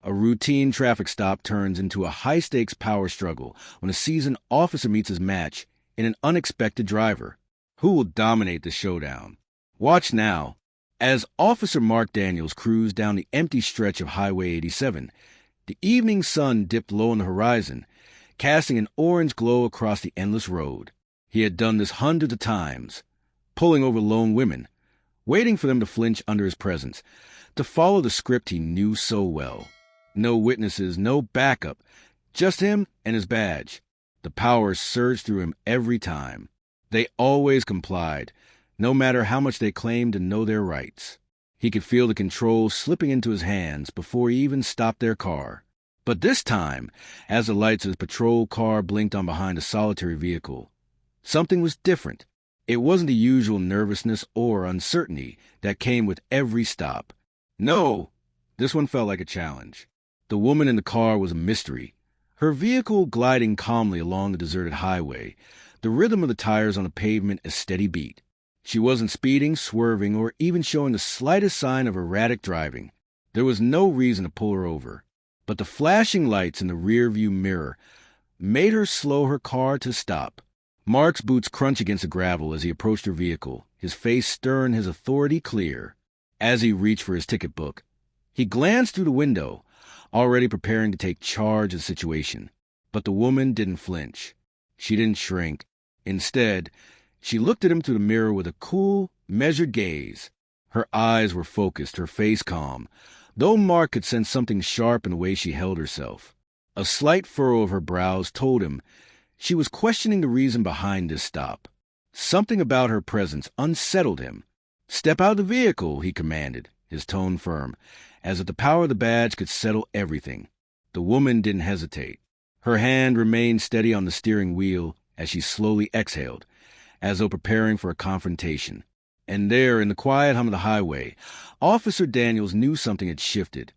A routine traffic stop turns into a high-stakes power struggle when a seasoned officer meets his match in an unexpected driver. Who will dominate the showdown? Watch now. As Officer Mark Daniels cruised down the empty stretch of Highway 87, the evening sun dipped low on the horizon, casting an orange glow across the endless road. He had done this hundreds of times, pulling over lone women, waiting for them to flinch under his presence, to follow the script he knew so well. No witnesses, no backup, just him and his badge. The power surged through him every time. They always complied, no matter how much they claimed to know their rights. He could feel the control slipping into his hands before he even stopped their car. But this time, as the lights of his patrol car blinked on behind a solitary vehicle, something was different. It wasn't the usual nervousness or uncertainty that came with every stop. No, this one felt like a challenge. The woman in the car was a mystery. Her vehicle gliding calmly along the deserted highway, the rhythm of the tires on the pavement a steady beat. She wasn't speeding, swerving, or even showing the slightest sign of erratic driving. There was no reason to pull her over. But the flashing lights in the rearview mirror made her slow her car to stop. Mark's boots crunched against the gravel as he approached her vehicle, his face stern, his authority clear. As he reached for his ticket book, he glanced through the window, already preparing to take charge of the situation. But the woman didn't flinch. She didn't shrink. Instead, she looked at him through the mirror with a cool, measured gaze. Her eyes were focused, her face calm, though Mark could sense something sharp in the way she held herself. A slight furrow of her brows told him she was questioning the reason behind this stop. Something about her presence unsettled him. "Step out of the vehicle," he commanded, his tone firm, as if the power of the badge could settle everything. The woman didn't hesitate. Her hand remained steady on the steering wheel as she slowly exhaled, as though preparing for a confrontation. And there, in the quiet hum of the highway, Officer Daniels knew something had shifted,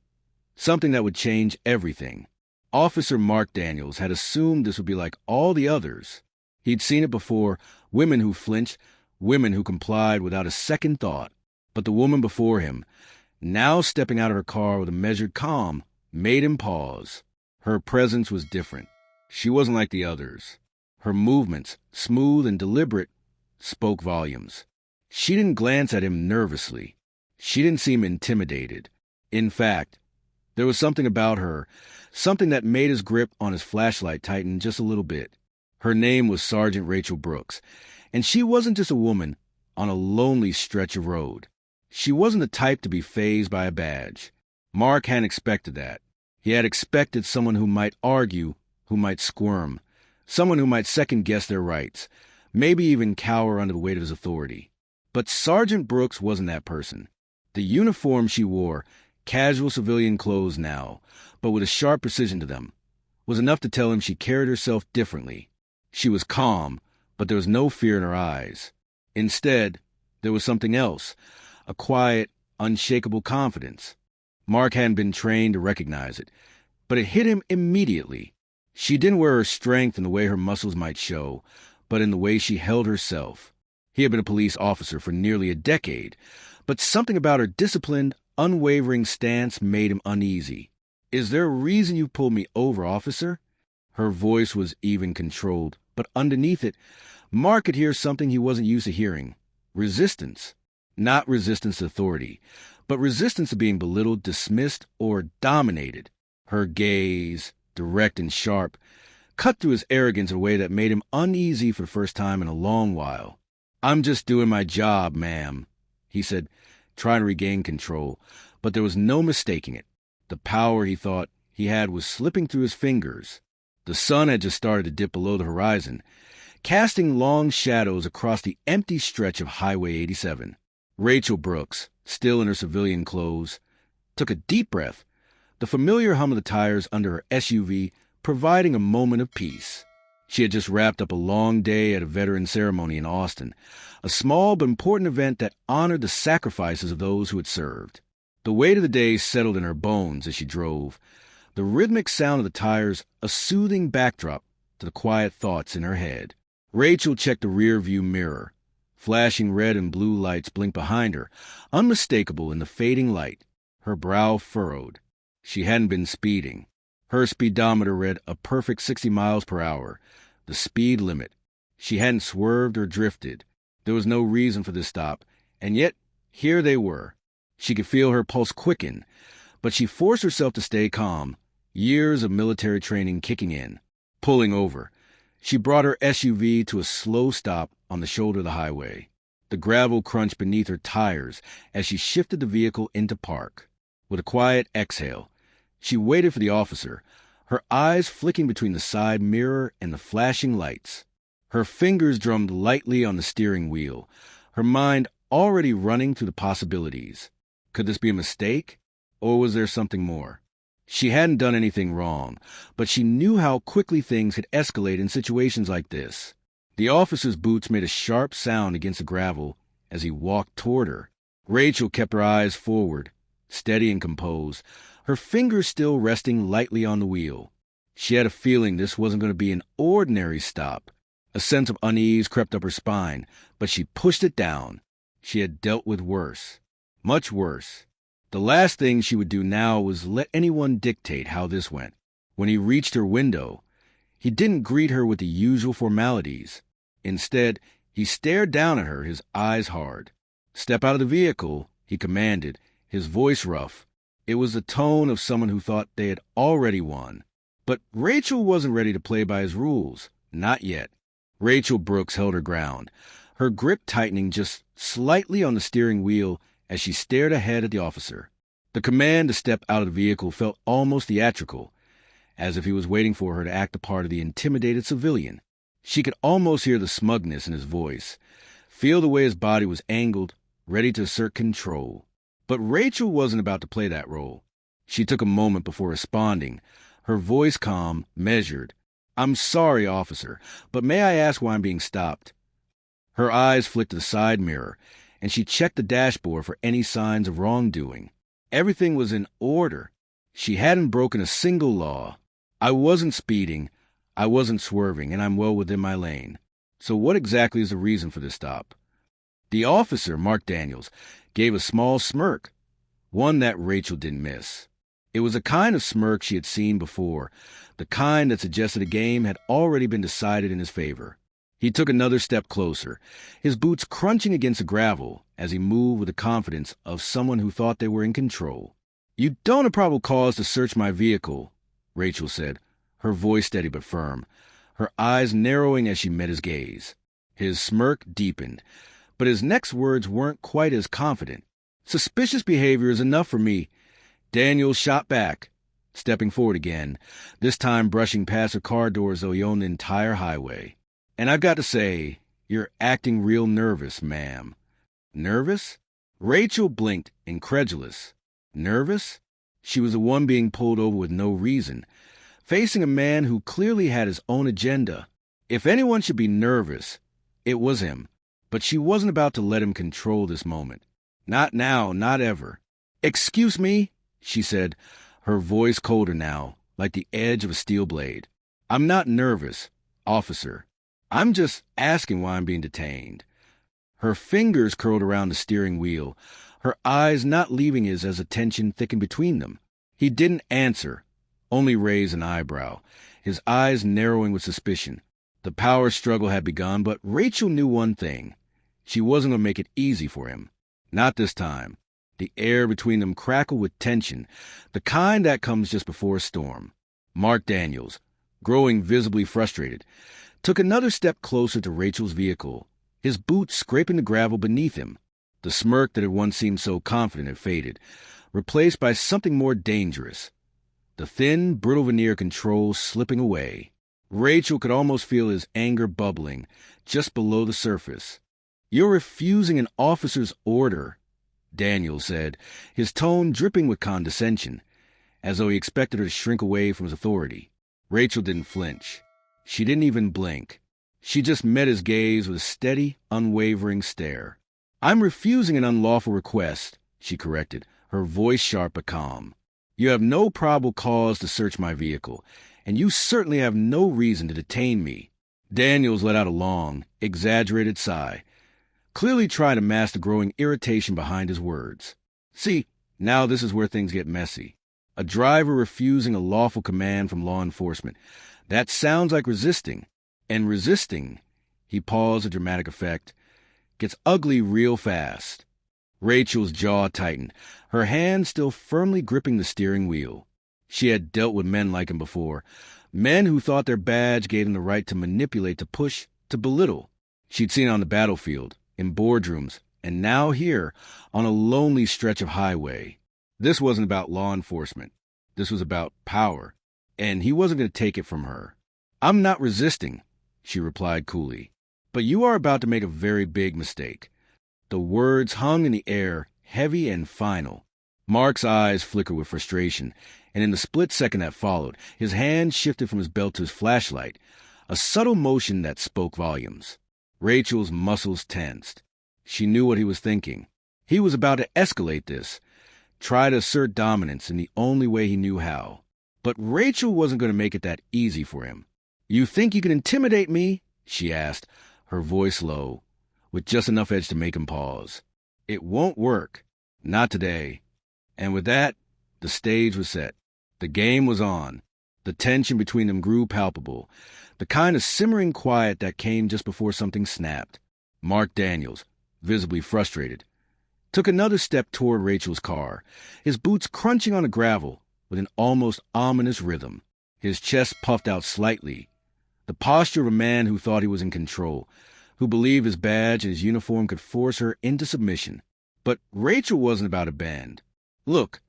something that would change everything. Officer Mark Daniels had assumed this would be like all the others. He'd seen it before, women who flinched, women who complied without a second thought. But the woman before him, now stepping out of her car with a measured calm, made him pause. Her presence was different. She wasn't like the others. Her movements, smooth and deliberate, spoke volumes. She didn't glance at him nervously. She didn't seem intimidated. In fact, there was something about her, something that made his grip on his flashlight tighten just a little bit. Her name was Sergeant Rachel Brooks, and she wasn't just a woman on a lonely stretch of road. She wasn't the type to be fazed by a badge. Mark hadn't expected that. He had expected someone who might argue, who might squirm, someone who might second-guess their rights, maybe even cower under the weight of his authority. But Sergeant Brooks wasn't that person. The uniform she wore, casual civilian clothes now, but with a sharp precision to them, was enough to tell him she carried herself differently. She was calm, but there was no fear in her eyes. Instead, there was something else, a quiet, unshakable confidence. Mark hadn't been trained to recognize it, but it hit him immediately. She didn't wear her strength in the way her muscles might show, but in the way she held herself. He had been a police officer for nearly a decade, but something about her disciplined, unwavering stance made him uneasy. "Is there a reason you pulled me over, officer?" Her voice was even controlled, but underneath it, Mark could hear something he wasn't used to hearing. Resistance. Not resistance to authority, but resistance to being belittled, dismissed, or dominated. Her gaze, direct and sharp, cut through his arrogance in a way that made him uneasy for the first time in a long while. "I'm just doing my job, ma'am," he said, trying to regain control, but there was no mistaking it. The power he thought he had was slipping through his fingers. The sun had just started to dip below the horizon, casting long shadows across the empty stretch of Highway 87. Rachel Brooks, still in her civilian clothes, took a deep breath, the familiar hum of the tires under her SUV providing a moment of peace. She had just wrapped up a long day at a veteran ceremony in Austin, a small but important event that honored the sacrifices of those who had served. The weight of the day settled in her bones as she drove, the rhythmic sound of the tires a soothing backdrop to the quiet thoughts in her head. Rachel checked the rear-view mirror. Flashing red and blue lights blinked behind her, unmistakable in the fading light. Her brow furrowed. She hadn't been speeding. Her speedometer read a perfect 60 miles per hour, the speed limit. She hadn't swerved or drifted. There was no reason for this stop, and yet here they were. She could feel her pulse quicken, but she forced herself to stay calm, years of military training kicking in. Pulling over, she brought her SUV to a slow stop on the shoulder of the highway. The gravel crunched beneath her tires as she shifted the vehicle into park. With a quiet exhale, she waited for the officer, her eyes flicking between the side mirror and the flashing lights. Her fingers drummed lightly on the steering wheel, her mind already running through the possibilities. Could this be a mistake, or was there something more? She hadn't done anything wrong, but she knew how quickly things could escalate in situations like this. The officer's boots made a sharp sound against the gravel as he walked toward her. Rachel kept her eyes forward, steady and composed, her fingers still resting lightly on the wheel. She had a feeling this wasn't going to be an ordinary stop. A sense of unease crept up her spine, but she pushed it down. She had dealt with worse, much worse. The last thing she would do now was let anyone dictate how this went. When he reached her window, he didn't greet her with the usual formalities. Instead, he stared down at her, his eyes hard. "Step out of the vehicle," he commanded, his voice rough. It was the tone of someone who thought they had already won. But Rachel wasn't ready to play by his rules. Not yet. Rachel Brooks held her ground, her grip tightening just slightly on the steering wheel as she stared ahead at the officer. The command to step out of the vehicle felt almost theatrical, as if he was waiting for her to act the part of the intimidated civilian. She could almost hear the smugness in his voice, feel the way his body was angled, ready to assert control. But Rachel wasn't about to play that role. She took a moment before responding, her voice calm, measured. "I'm sorry, officer, but may I ask why I'm being stopped?" Her eyes flicked to the side mirror, and she checked the dashboard for any signs of wrongdoing. Everything was in order. She hadn't broken a single law. "I wasn't speeding, I wasn't swerving, and I'm well within my lane. So what exactly is the reason for this stop?" The officer, Mark Daniels, gave a small smirk, one that Rachel didn't miss. It was a kind of smirk she had seen before, the kind that suggested a game had already been decided in his favor. He took another step closer, his boots crunching against the gravel as he moved with the confidence of someone who thought they were in control. "You don't have probable cause to search my vehicle," Rachel said, her voice steady but firm, her eyes narrowing as she met his gaze. His smirk deepened, but his next words weren't quite as confident. "Suspicious behavior is enough for me." Daniels shot back, stepping forward again, this time brushing past her car door as though he owned the entire highway. "And I've got to say, you're acting real nervous, ma'am." Nervous? Rachel blinked, incredulous. Nervous? She was the one being pulled over with no reason, facing a man who clearly had his own agenda. If anyone should be nervous, it was him. But she wasn't about to let him control this moment. Not now, not ever. "Excuse me," she said, her voice colder now, like the edge of a steel blade. "I'm not nervous, officer. I'm just asking why I'm being detained." Her fingers curled around the steering wheel, her eyes not leaving his as the tension thickened between them. He didn't answer, only raised an eyebrow, his eyes narrowing with suspicion. The power struggle had begun, but Rachel knew one thing. She wasn't going to make it easy for him. Not this time. The air between them crackled with tension, the kind that comes just before a storm. Mark Daniels, growing visibly frustrated, took another step closer to Rachel's vehicle, his boots scraping the gravel beneath him. The smirk that had once seemed so confident had faded, replaced by something more dangerous. The thin, brittle veneer control slipping away. Rachel could almost feel his anger bubbling just below the surface. "You're refusing an officer's order," Daniel said, his tone dripping with condescension, as though he expected her to shrink away from his authority. Rachel didn't flinch. She didn't even blink. She just met his gaze with a steady, unwavering stare. "I'm refusing an unlawful request," she corrected, her voice sharp but calm. "You have no probable cause to search my vehicle, and you certainly have no reason to detain me." Daniels let out a long, exaggerated sigh, clearly trying to mask the growing irritation behind his words. "See, now this is where things get messy. A driver refusing a lawful command from law enforcement. That sounds like resisting. And resisting, he paused, a dramatic effect, gets ugly real fast. Rachel's jaw tightened, her hand still firmly gripping the steering wheel. She had dealt with men like him before, men who thought their badge gave them the right to manipulate, to push, to belittle. She'd seen it on the battlefield, in boardrooms, and now here, on a lonely stretch of highway. This wasn't about law enforcement. This was about power, and he wasn't going to take it from her. "I'm not resisting," she replied coolly, "but you are about to make a very big mistake." The words hung in the air, heavy and final. Mark's eyes flickered with frustration, and in the split second that followed, his hand shifted from his belt to his flashlight, a subtle motion that spoke volumes. Rachel's muscles tensed. She knew what he was thinking. He was about to escalate this, try to assert dominance in the only way he knew how. But Rachel wasn't going to make it that easy for him. "You think you can intimidate me?" she asked, her voice low, with just enough edge to make him pause. "It won't work. Not today." And with that, the stage was set. The game was on. The tension between them grew palpable, the kind of simmering quiet that came just before something snapped. Mark Daniels, visibly frustrated, took another step toward Rachel's car, his boots crunching on the gravel with an almost ominous rhythm. His chest puffed out slightly, the posture of a man who thought he was in control, who believed his badge and his uniform could force her into submission. But Rachel wasn't about to bend. "Look,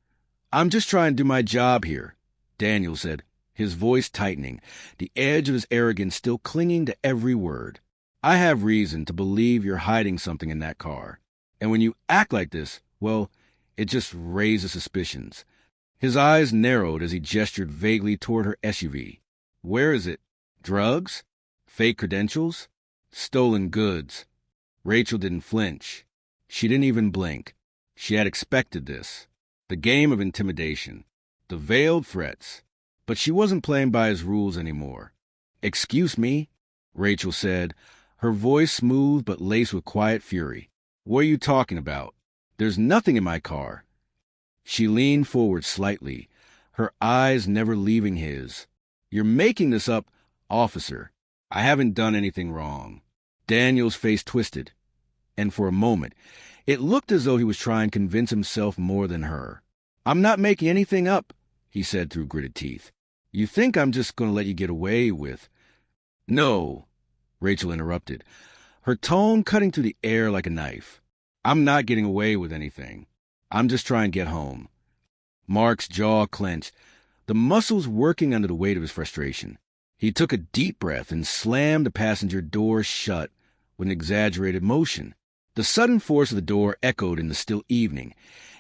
I'm just trying to do my job here," Daniel said, his voice tightening, the edge of his arrogance still clinging to every word. "I have reason to believe you're hiding something in that car. And when you act like this, well, it just raises suspicions." His eyes narrowed as he gestured vaguely toward her SUV. "Where is it? Drugs? Fake credentials? Stolen goods?" Rachel didn't flinch. She didn't even blink. She had expected this. The game of intimidation. The veiled threats. But she wasn't playing by his rules anymore. "Excuse me," Rachel said, her voice smooth but laced with quiet fury. "What are you talking about? There's nothing in my car." She leaned forward slightly, her eyes never leaving his. "You're making this up, officer. I haven't done anything wrong." Daniel's face twisted, and for a moment, it looked as though he was trying to convince himself more than her. "I'm not making anything up," he said through gritted teeth. "You think I'm just going to let you get away with—" "No," Rachel interrupted, her tone cutting through the air like a knife. "I'm not getting away with anything. I'm just trying to get home." Mark's jaw clenched, the muscles working under the weight of his frustration. He took a deep breath and slammed the passenger door shut with an exaggerated motion. The sudden force of the door echoed in the still evening,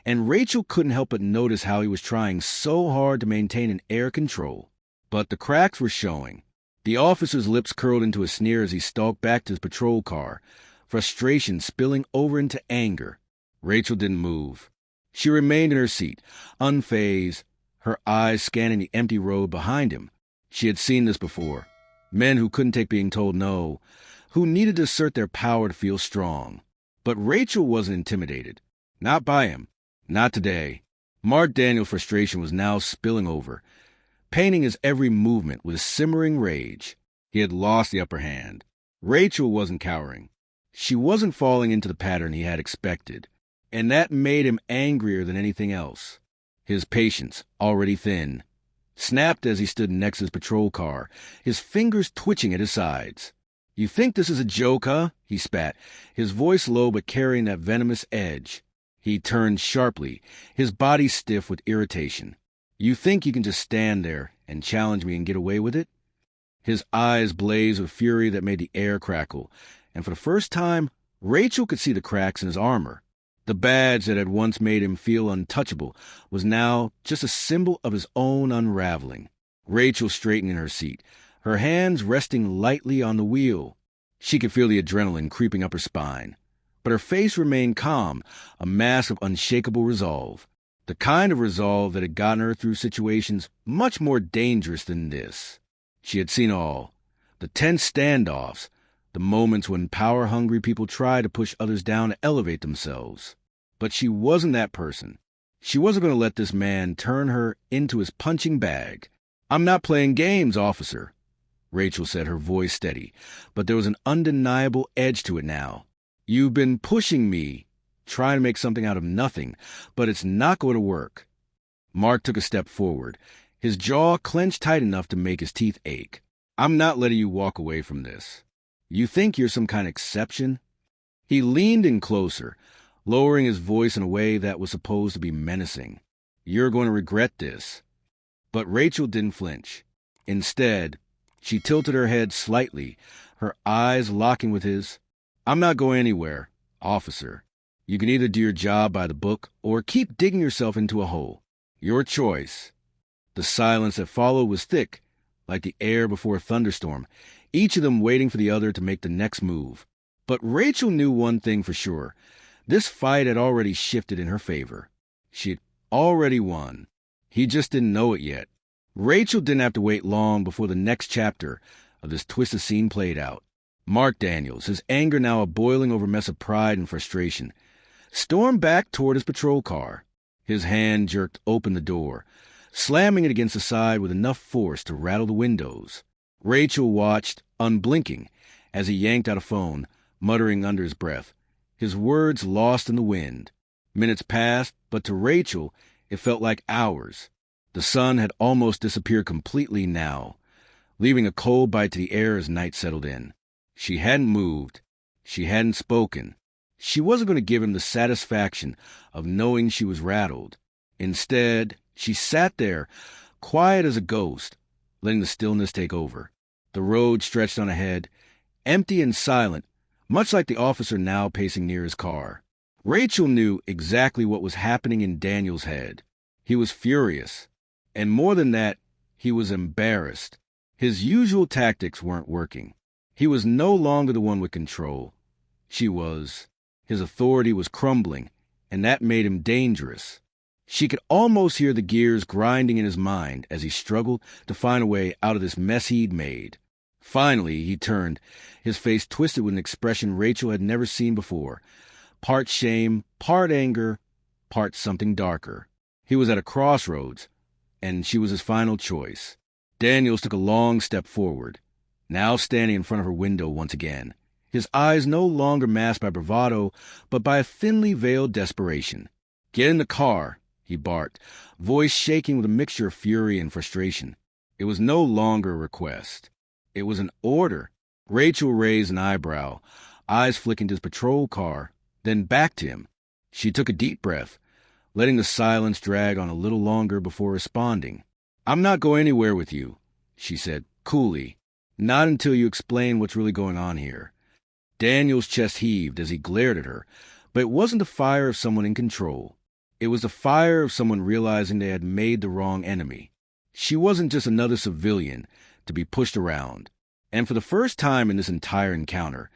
and Rachel couldn't help but notice how he was trying so hard to maintain an air control. But the cracks were showing. The officer's lips curled into a sneer as he stalked back to his patrol car, frustration spilling over into anger. Rachel didn't move. She remained in her seat, unfazed, her eyes scanning the empty road behind him. She had seen this before. Men who couldn't take being told no, who needed to assert their power to feel strong. But Rachel wasn't intimidated. Not by him. Not today. Mark Daniel's frustration was now spilling over, painting his every movement with simmering rage. He had lost the upper hand. Rachel wasn't cowering. She wasn't falling into the pattern he had expected, and that made him angrier than anything else. His patience, already thin, snapped as he stood next to his patrol car, his fingers twitching at his sides. "You think this is a joke, huh?" he spat, his voice low but carrying that venomous edge. He turned sharply, his body stiff with irritation. "You think you can just stand there and challenge me and get away with it?" His eyes blazed with fury that made the air crackle, and for the first time, Rachel could see the cracks in his armor. The badge that had once made him feel untouchable was now just a symbol of his own unraveling. Rachel straightened in her seat, her hands resting lightly on the wheel. She could feel the adrenaline creeping up her spine, but her face remained calm, a mask of unshakable resolve. The kind of resolve that had gotten her through situations much more dangerous than this. She had seen all. The tense standoffs, the moments when power-hungry people try to push others down to elevate themselves. But she wasn't that person. She wasn't going to let this man turn her into his punching bag. "I'm not playing games, officer," Rachel said, her voice steady, but there was an undeniable edge to it now. "You've been pushing me, trying to make something out of nothing, but it's not going to work." Mark took a step forward, his jaw clenched tight enough to make his teeth ache. "I'm not letting you walk away from this. You think you're some kind of exception?" He leaned in closer, lowering his voice in a way that was supposed to be menacing. "You're going to regret this." But Rachel didn't flinch. Instead, she tilted her head slightly, her eyes locking with his. "I'm not going anywhere, officer. You can either do your job by the book or keep digging yourself into a hole. Your choice." The silence that followed was thick, like the air before a thunderstorm, each of them waiting for the other to make the next move. But Rachel knew one thing for sure. This fight had already shifted in her favor. She had already won. He just didn't know it yet. Rachel didn't have to wait long before the next chapter of this twisted scene played out. Mark Daniels, his anger now a boiling over mess of pride and frustration, stormed back toward his patrol car. His hand jerked open the door, slamming it against the side with enough force to rattle the windows. Rachel watched, unblinking, as he yanked out a phone, muttering under his breath, his words lost in the wind. Minutes passed, but to Rachel, it felt like hours. The sun had almost disappeared completely now, leaving a cold bite to the air as night settled in. She hadn't moved. She hadn't spoken. She wasn't going to give him the satisfaction of knowing she was rattled. Instead, she sat there, quiet as a ghost, letting the stillness take over. The road stretched on ahead, empty and silent, much like the officer now pacing near his car. Rachel knew exactly what was happening in Daniel's head. He was furious. And more than that, he was embarrassed. His usual tactics weren't working. He was no longer the one with control. She was. His authority was crumbling, and that made him dangerous. She could almost hear the gears grinding in his mind as he struggled to find a way out of this mess he'd made. Finally, he turned, his face twisted with an expression Rachel had never seen before. Part shame, part anger, part something darker. He was at a crossroads, and she was his final choice. Daniels took a long step forward, now standing in front of her window once again, his eyes no longer masked by bravado, but by a thinly veiled desperation. "Get in the car," he barked, voice shaking with a mixture of fury and frustration. It was no longer a request. It was an order. Rachel raised an eyebrow, eyes flicking to his patrol car, then back to him. She took a deep breath, letting the silence drag on a little longer before responding. "I'm not going anywhere with you," she said, coolly. "Not until you explain what's really going on here." Daniel's chest heaved as he glared at her, but it wasn't the fire of someone in control. It was the fire of someone realizing they had made the wrong enemy. She wasn't just another civilian to be pushed around. And for the first time in this entire encounter,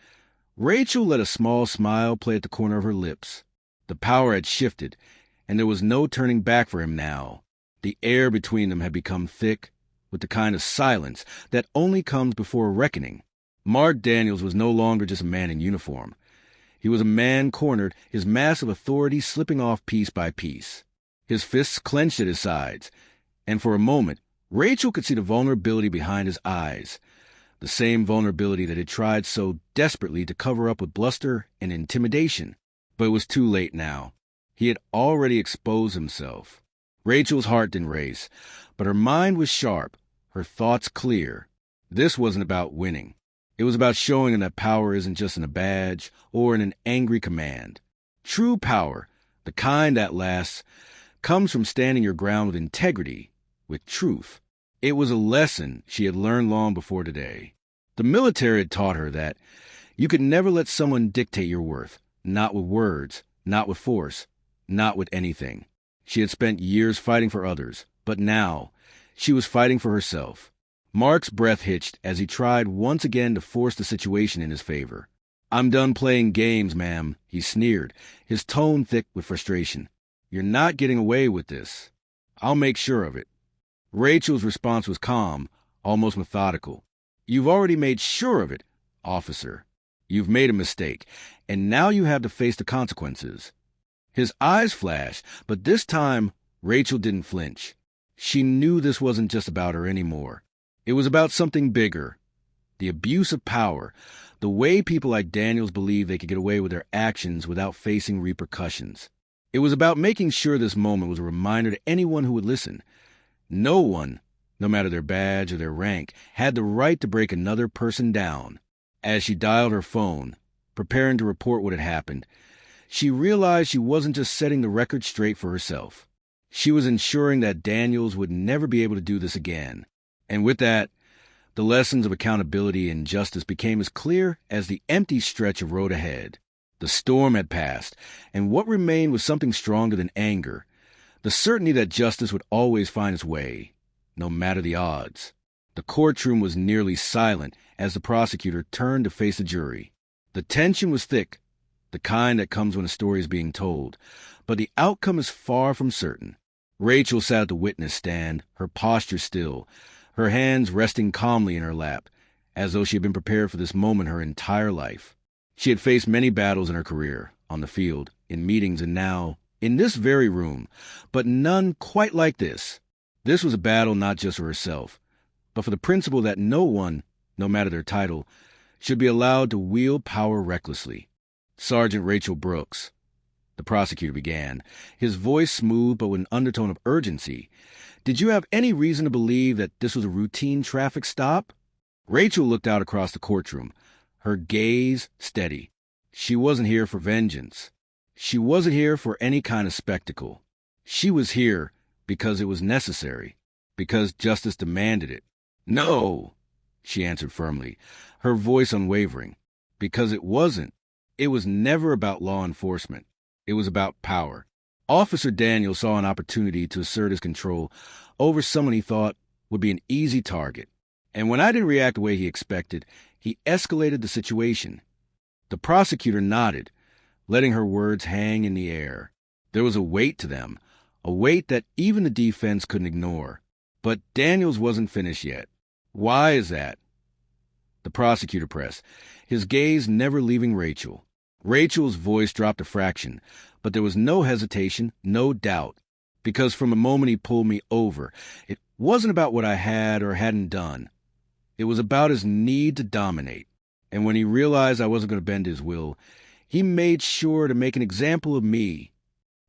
Rachel let a small smile play at the corner of her lips. The power had shifted, and there was no turning back for him now. The air between them had become thick, with the kind of silence that only comes before a reckoning. Mark Daniels was no longer just a man in uniform. He was a man cornered, his massive authority slipping off piece by piece. His fists clenched at his sides, and for a moment, Rachel could see the vulnerability behind his eyes, the same vulnerability that had tried so desperately to cover up with bluster and intimidation. But it was too late now. He had already exposed himself. Rachel's heart didn't race, but her mind was sharp, her thoughts clear. This wasn't about winning. It was about showing him that power isn't just in a badge or in an angry command. True power, the kind that lasts, comes from standing your ground with integrity, with truth. It was a lesson she had learned long before today. The military had taught her that you could never let someone dictate your worth, not with words, not with force, not with anything. She had spent years fighting for others, but now she was fighting for herself. Mark's breath hitched as he tried once again to force the situation in his favor. "I'm done playing games, ma'am," he sneered, his tone thick with frustration. "You're not getting away with this. I'll make sure of it." Rachel's response was calm, almost methodical. "You've already made sure of it, officer. You've made a mistake, and now you have to face the consequences." His eyes flashed, but this time, Rachel didn't flinch. She knew this wasn't just about her anymore. It was about something bigger. The abuse of power. The way people like Daniels believed they could get away with their actions without facing repercussions. It was about making sure this moment was a reminder to anyone who would listen. No one, no matter their badge or their rank, had the right to break another person down. As she dialed her phone, preparing to report what had happened, she realized she wasn't just setting the record straight for herself. She was ensuring that Daniels would never be able to do this again. And with that, the lessons of accountability and justice became as clear as the empty stretch of road ahead. The storm had passed, and what remained was something stronger than anger, the certainty that justice would always find its way, no matter the odds. The courtroom was nearly silent as the prosecutor turned to face the jury. The tension was thick, the kind that comes when a story is being told, but the outcome is far from certain. Rachel sat at the witness stand, her posture still, her hands resting calmly in her lap, as though she had been prepared for this moment her entire life. She had faced many battles in her career, on the field, in meetings, and now, in this very room, but none quite like this. This was a battle not just for herself, but for the principle that no one, no matter their title, should be allowed to wield power recklessly. Sergeant Rachel Brooks, the prosecutor began, his voice smooth but with an undertone of urgency. Did you have any reason to believe that this was a routine traffic stop? Rachel looked out across the courtroom, her gaze steady. She wasn't here for vengeance. She wasn't here for any kind of spectacle. She was here because it was necessary, because justice demanded it. No, she answered firmly, her voice unwavering. Because it wasn't. It was never about law enforcement. It was about power. Officer Daniel saw an opportunity to assert his control over someone he thought would be an easy target. And when I didn't react the way he expected, he escalated the situation. The prosecutor nodded, letting her words hang in the air. There was a weight to them, a weight that even the defense couldn't ignore. But Daniels wasn't finished yet. Why is that? The prosecutor pressed, his gaze never leaving Rachel. Rachel's voice dropped a fraction, but there was no hesitation, no doubt. Because from the moment he pulled me over, it wasn't about what I had or hadn't done. It was about his need to dominate. And when he realized I wasn't going to bend his will, he made sure to make an example of me.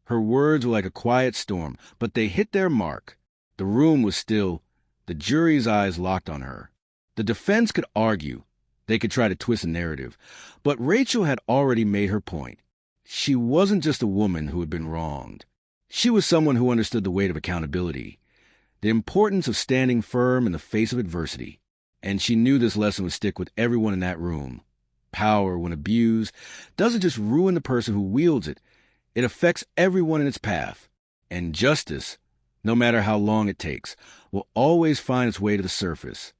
Her words were like a quiet storm, but they hit their mark. The room was still, the jury's eyes locked on her. The defense could argue. They could try to twist the narrative. But Rachel had already made her point. She wasn't just a woman who had been wronged. She was someone who understood the weight of accountability, the importance of standing firm in the face of adversity. And she knew this lesson would stick with everyone in that room. Power, when abused, doesn't just ruin the person who wields it. It affects everyone in its path. And justice, no matter how long it takes, will always find its way to the surface.